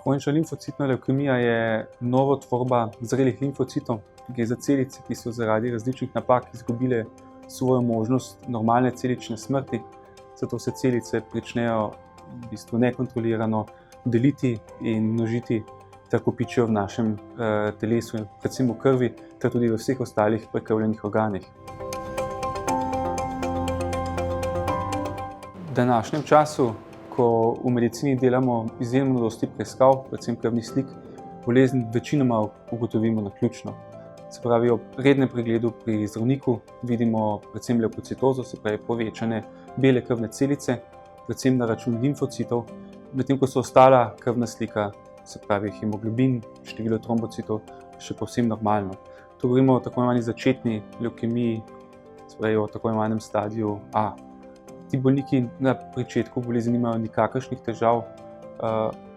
Kronična limfocitna levkemija je novotvorba zrelih limfocitov, gre za celice, ki so zaradi različnih napak izgubile svojo možnost normalne celične smrti, zato se celice pričnejo v bistvu nekontrolirano deliti in množiti ter kopičijo v našem telesu, predvsem v krvi, ter tudi v vseh ostalih prekrvljenih organih. V današnjem času, ko v medicini delamo izjemno dosti preiskav, predvsem krvnih slik, bolezen večinoma ugotovimo naključno. Se pravi, ob rednem pregledu pri zdravniku vidimo predvsem levkocitozo, se pravi povečane bele krvne celice, predvsem na račun limfocitov, medtem ko so ostala krvna slika, se pravi hemoglobin, število trombocitov, še povsem normalno. To govorimo o tako imenovani začetni levkemiji, se pravi o tako imenovanem stadiju A. Ti bolniki na pričetku bolezni nimajo nikakršnih težav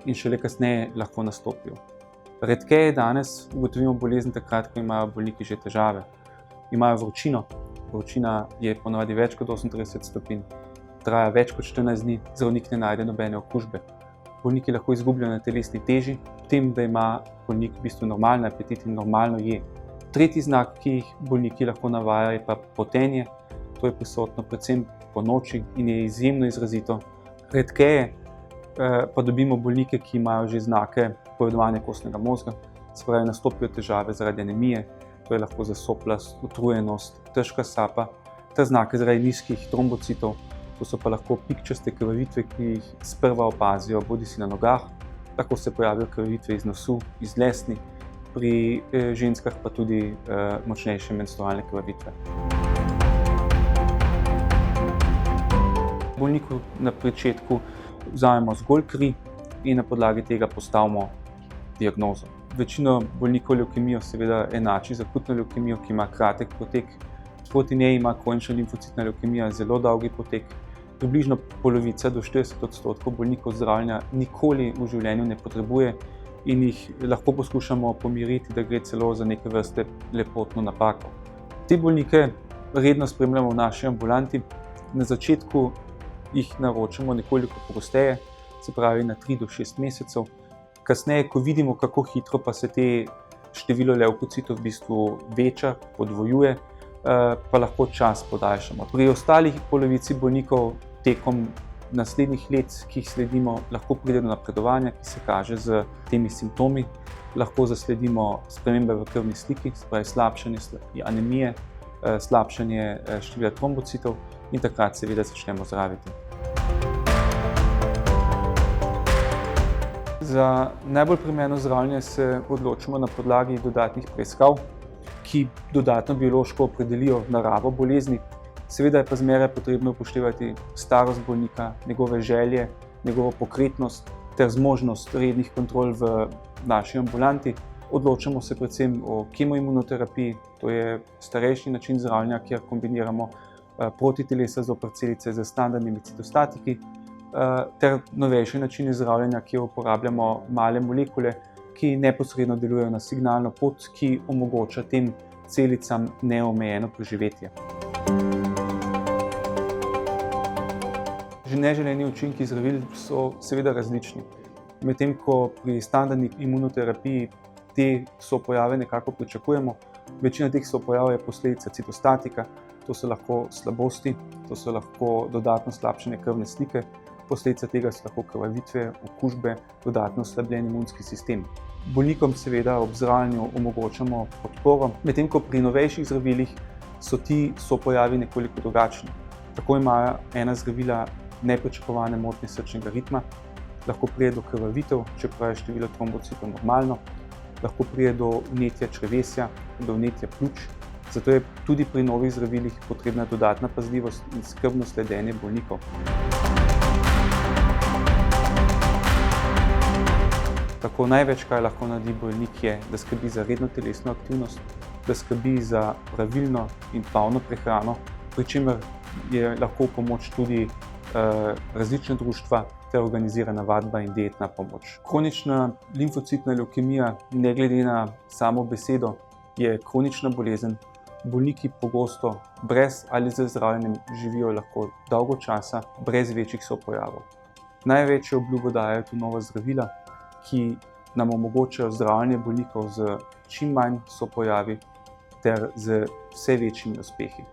in šele kasneje lahko nastopijo. Redkeje danes ugotovimo bolezen takrat, ko imajo bolniki že težave. Imajo vročino, vročina je ponavadi več kot 38 stopinj, traja več kot 14 dni, zdravnik ne najde nobene okužbe. Bolniki lahko izgubljajo na telesni teži, tem, da ima bolnik v bistvu normalen apetit in normalno je. Tretji znak, ki jih bolniki lahko navajajo, je pa potenje. To je prisotno predvsem po noči in je izjemno izrazito. Redkeje pa dobimo bolnike, ki imajo že znake pojedovanja kostnega mozga, se pravi nastopijo težave zaradi anemije, to je lahko zasoplast, utrujenost, težka sapa, ter znake zaradi nizkih trombocitov, to so pa lahko pikčaste krvavitve, ki jih sprva opazijo bodisi na nogah, lahko se pojavijo krvavitve iz nosu, iz dlesni, pri ženskah pa tudi močnejše menstrualne krvavitve. Bolniku na pričetku vzamemo zgolj kri in na podlagi tega postavimo diagnozo. Večino bolnikov levkemijo seveda enači z akutno levkemijo, ki ima kratek potek. Proti njej ima kronična limfocitna levkemija zelo dolgi potek. Približno polovica do 40% bolnikov zdravljenja nikoli v življenju ne potrebuje in jih lahko poskušamo pomiriti, da gre celo za neke vrste lepotno napako. Te bolnike redno spremljamo v naši ambulanti. Na začetku jih naročamo nekoliko pogosteje, se pravi na 3 do 6 mesecev. Kasneje, ko vidimo, kako hitro pa se te število levkocitov v bistvu veča, podvojuje, pa lahko čas podaljšamo. Pri ostalih polovici bolnikov tekom naslednjih let, ki jih sledimo, lahko pride do napredovanja, ki se kaže z temi simptomi. Lahko zasledimo spremembe v krvni sliki, se pravi slabšanje anemije, slabšanje števila trombocitov in takrat seveda začnemo zdraviti. Za najbolj primerno zdravljenje se odločimo na podlagi dodatnih preiskav, ki dodatno biološko opredelijo naravo bolezni. Seveda je pa zmeraj potrebno upoštevati starost bolnika, njegove želje, njegovo pokretnost ter zmožnost rednih kontrol v naši ambulanti. Odločamo se predvsem o kemoimunoterapiji, to je starejši način zdravljenja, kjer kombiniramo protitelesa zoper celice z standardnimi citostatiki, ter novejše načine zdravljenja, kjer uporabljamo male molekule, ki neposredno delujejo na signalno pot, ki omogoča tem celicam neomejeno preživetje. Že neželeni učinki zdravil so seveda različni. Medtem ko pri standardni imunoterapiji te sopojave nekako pričakujemo, večina teh sopojav je posledica citostatika, to so lahko slabosti, to so lahko dodatno slabšanje krvne slike, posledica tega so lahko krvavitve, okužbe, dodatno oslabljen imunski sistem. Bolnikom seveda ob zdravljenju omogočamo podporo, medtem ko pri novejših zdravilih so ti sopojavi nekoliko drugačni. Tako imajo ena zdravila nepričakovane motnje srčnega ritma, lahko pride do krvavitev, čeprav je število trombocitov normalno, lahko pride do vnetja črevesja, do vnetja pljuč, zato je tudi pri novih zdravilih potrebna dodatna pazljivost in skrbno sledenje bolnikov. Tako največ, kaj lahko naredi bolnik, je, da skrbi za redno telesno aktivnost, da skrbi za pravilno in polno prehrano, pri čemer je lahko v pomoč tudi različna društva ter organizirana vadba in dietna pomoč. Kronična limfocitna levkemija, ne glede na samo besedo, je kronična bolezen. Bolniki pogosto brez ali z zdravljenjem živijo lahko dolgo časa, brez večjih sopojavov. Največjo obljubo dajejo tu nova zdravila, ki nam omogočajo zdravljenje bolnikov z čim manj sopojavi ter z vse večjimi uspehi.